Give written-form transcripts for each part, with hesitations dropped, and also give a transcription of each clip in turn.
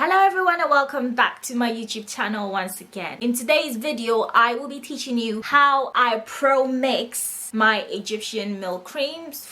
Hello everyone and welcome back to my YouTube channel once again. In today's video, I will be teaching you how I pro mix my Egyptian milk creams.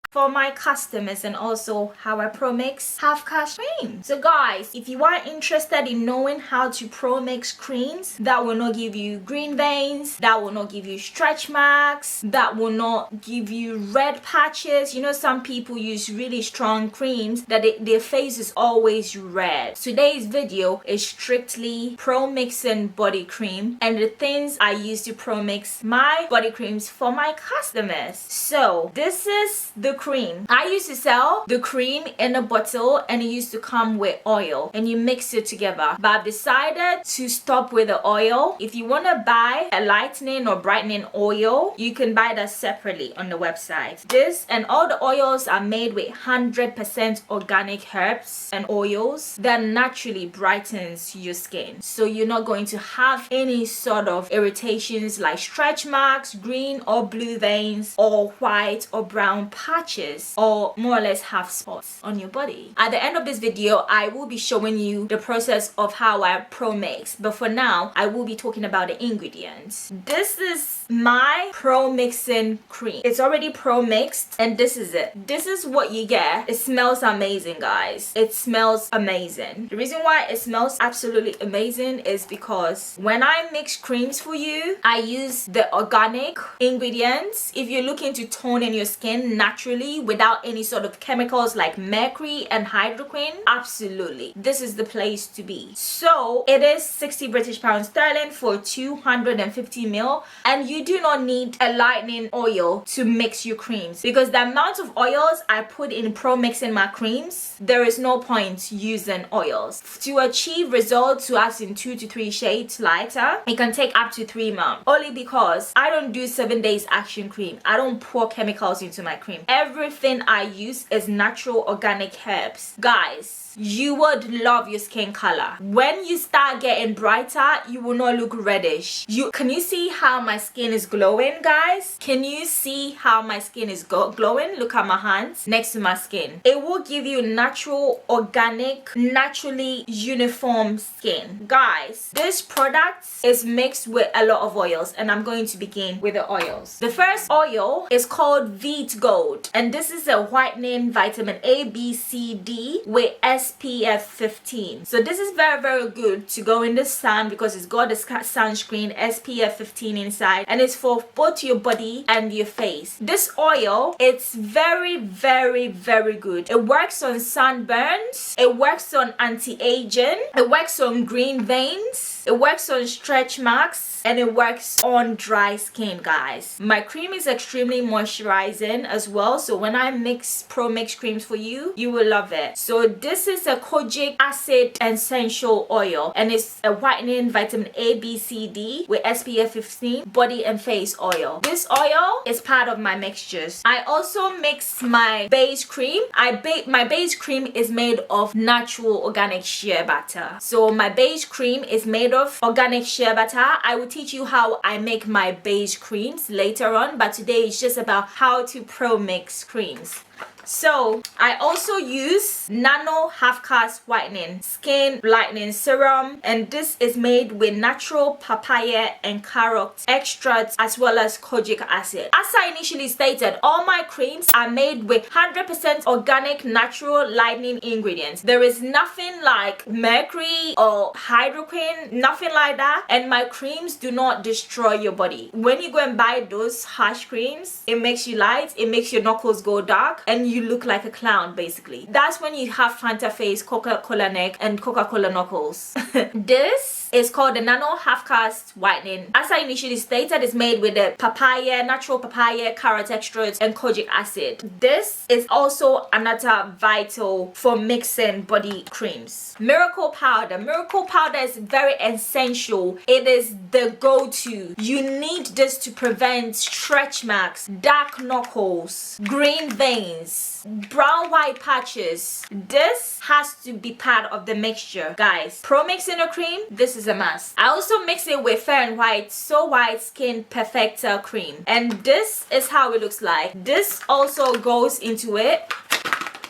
For my customers, and also how I pro mix half caste cream. So guys, if you are interested in knowing how to pro mix creams that will not give you green veins, that will not give you stretch marks, that will not give you red patches, you know, some people use really strong creams that their face is always red. Today's video is strictly pro mixing body cream and the things I use to pro mix my body creams for my customers. So this is the cream. I used to sell the cream in a bottle and it used to come with oil and you mix it together, but I've decided to stop with the oil. If you want to buy a lightening or brightening oil, you can buy that separately on the website. This and all the oils are made with 100% organic herbs and oils that naturally brightens your skin, so you're not going to have any sort of irritations like stretch marks, green or blue veins, or white or brown patches, or more or less have spots on your body. At the end of this video, I will be showing you the process of how I pro mix, but for now I will be talking about the ingredients. This is my pro mixing cream. It's already pro mixed and this is it. This is what you get. It smells amazing, guys. It smells amazing. The reason why it smells absolutely amazing is because when I mix creams for you, I use the organic ingredients. If you're looking to tone in your skin naturally without any sort of chemicals like mercury and hydroquine, absolutely this is the place to be. So it is 60 British pounds sterling for 250 ml, and you do not need a lightening oil to mix your creams because the amount of oils I put in pro mixing my creams, there is no point using oils. To achieve results to us in 2 to 3 shades lighter, it can take up to 3 months, only because I don't do 7 days action cream. I don't pour chemicals into my cream. Everything I use is natural organic herbs. Guys, you would love your skin color. When you start getting brighter, you will not look reddish. Can you see how my skin is glowing, guys? Can you see how my skin is glowing? Look at my hands next to my skin. It will give you natural, organic, naturally uniform skin. Guys, this product is mixed with a lot of oils and I'm going to begin with the oils. The first oil is called Veet Gold and this is a whitening vitamin A, B, C, D with SPF 15. So this is very good to go in the sun because it's got the sunscreen SPF 15 inside and it's for both your body and your face. This oil, it's very good. It works on sunburns, it works on anti-aging, it works on green veins, it works on stretch marks, and it works on dry skin, guys. My cream is extremely moisturizing as well, so when I mix pro mix creams for you, you will love it. So this is a kojic acid essential oil and it's a whitening vitamin A, B, C, D with SPF 15 body and face oil. This oil is part of my mixtures. I also mix my base cream. My base cream is made of natural organic shea butter. So my base cream is made of organic shea butter. I will teach you how I make my base creams later on, but today it's just about how to pro mix creams. So I also use Nano Half Caste Whitening Skin Lightening Serum, and this is made with natural papaya and carrot extracts as well as kojic acid. As I initially stated, all my creams are made with 100% organic natural lightening ingredients. There is nothing like mercury or hydroquine, nothing like that, and my creams do not destroy your body. When you go and buy those harsh creams, it makes you light, it makes your knuckles go dark, and you look like a clown basically. That's when you have Fanta face, Coca-Cola neck, and Coca-Cola knuckles. This is called the Nano Half Caste Whitening. As I initially stated, it's made with the papaya, natural papaya, carrot extracts, and kojic acid. This is also another vital for mixing body creams. Miracle powder. Miracle powder is very essential. It is the go-to. You need this to prevent stretch marks, dark knuckles, green veins, brown white patches. This has to be part of the mixture, guys. Pro mixing a cream, this is is a must. I also mix it with Fair and White So White Skin Perfector cream, and this is how it looks like. This also goes into it.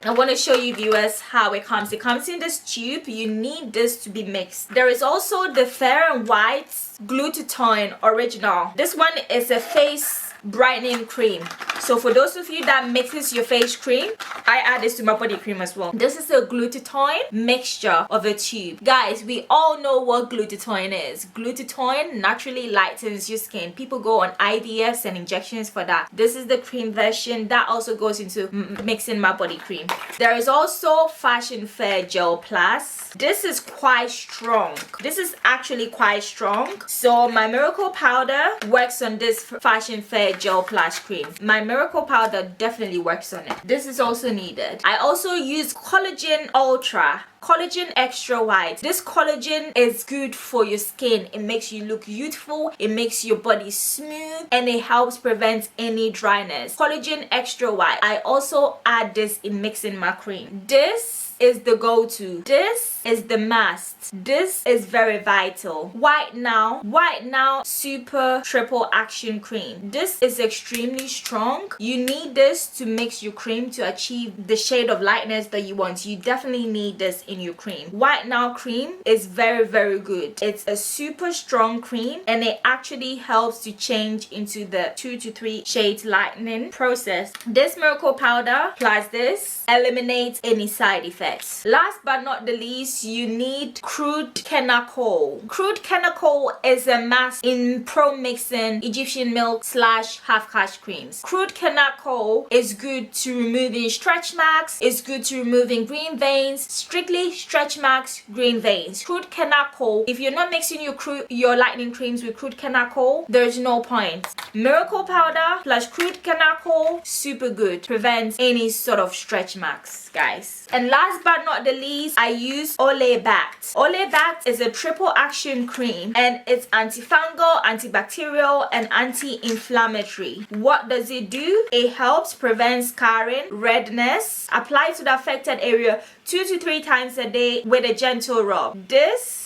I want to show you viewers how it comes. It comes in this tube. You need this to be mixed. There is also the Fair and White Glutathione Original. This one is a face brightening cream. So for those of you that mixes your face cream, I add this to my body cream as well. This is a glutathione mixture of a tube. Guys, we all know what glutathione is. Glutathione naturally lightens your skin. People go on IVFs and injections for that. This is the cream version that also goes into mixing my body cream. There is also Fashion Fair Gel Plus. This is quite strong. This is actually quite strong. So my miracle powder works on this Fashion Fair Gel Plus cream. My miracle powder definitely works on it. This is also needed. I also use Collagen Ultra, Collagen Extra White. This collagen is good for your skin. It makes you look youthful, it makes your body smooth, and it helps prevent any dryness. Collagen Extra White. I also add this in mixing my cream. This is the go-to. This is the must. This is very vital. White Now Super Triple Action Cream. This is extremely strong. You need this to mix your cream to achieve the shade of lightness that you want. You definitely need this in your cream. White Now cream is very, very good. It's a super strong cream, and it actually helps to change into the 2 to 3 shades lightening process. This miracle powder plus this eliminates any side effects. Last but not the least, you need crude kenna coal. Crude kenna coal is a must in Promixing Egyptian milk / half caste creams. Crude kenna coal is good to removing stretch marks, it's good to removing green veins, strictly stretch marks, green veins. Crude kenna coal, if you're not mixing your lightening creams with crude kenna coal, there's no point. Miracle powder plus crude kenna coal, super good, prevents any sort of stretch marks, guys. And last but not the least, I use Ole Bact. Ole Bact is a triple action cream, and it's antifungal, antibacterial, and anti-inflammatory. What does it do? It helps prevent scarring, redness. Apply to the affected area 2 to 3 times a day with a gentle rub.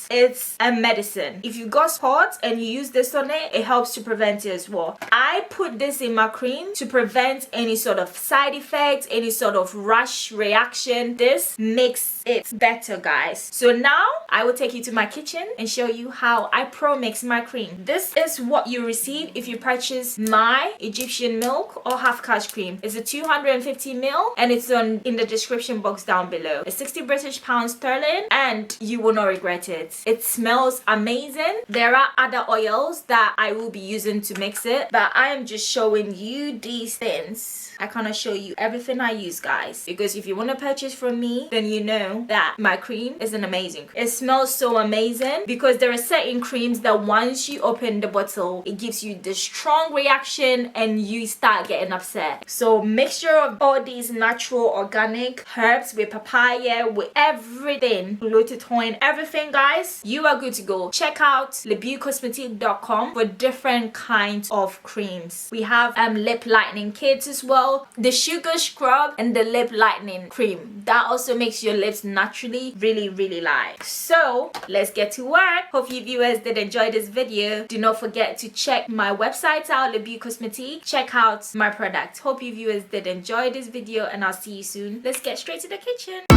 It's a medicine. If you got spots and you use this on it, it helps to prevent it as well. I put this in my cream to prevent any sort of side effects, any sort of rash reaction. This makes it better, guys. So now I will take you to my kitchen and show you how I pro-mix my cream. This is what you receive if you purchase my Egyptian milk or half caste cream. It's a 250 ml, and it's in the description box down below. It's 60 British pounds sterling, and you will not regret it. It smells amazing. There are other oils that I will be using to mix it, but I am just showing you these things. I cannot show you everything I use, guys, because if you want to purchase from me, then you know that my cream is an amazing cream. It smells so amazing because there are certain creams that once you open the bottle, it gives you the strong reaction and you start getting upset. So mixture of all these natural organic herbs with papaya, with everything, glutathione, everything, guys, you are good to go. Check out lebucosmetique.com for different kinds of creams. We have lip lightening kits as well, the sugar scrub, and the lip lightening cream that also makes your lips naturally really, really light. So let's get to work. Hope you viewers did enjoy this video. Do not forget to check my website out, Lebu Cosmetique. Check out my product. Hope you viewers did enjoy this video, and I'll see you soon. Let's get straight to the kitchen.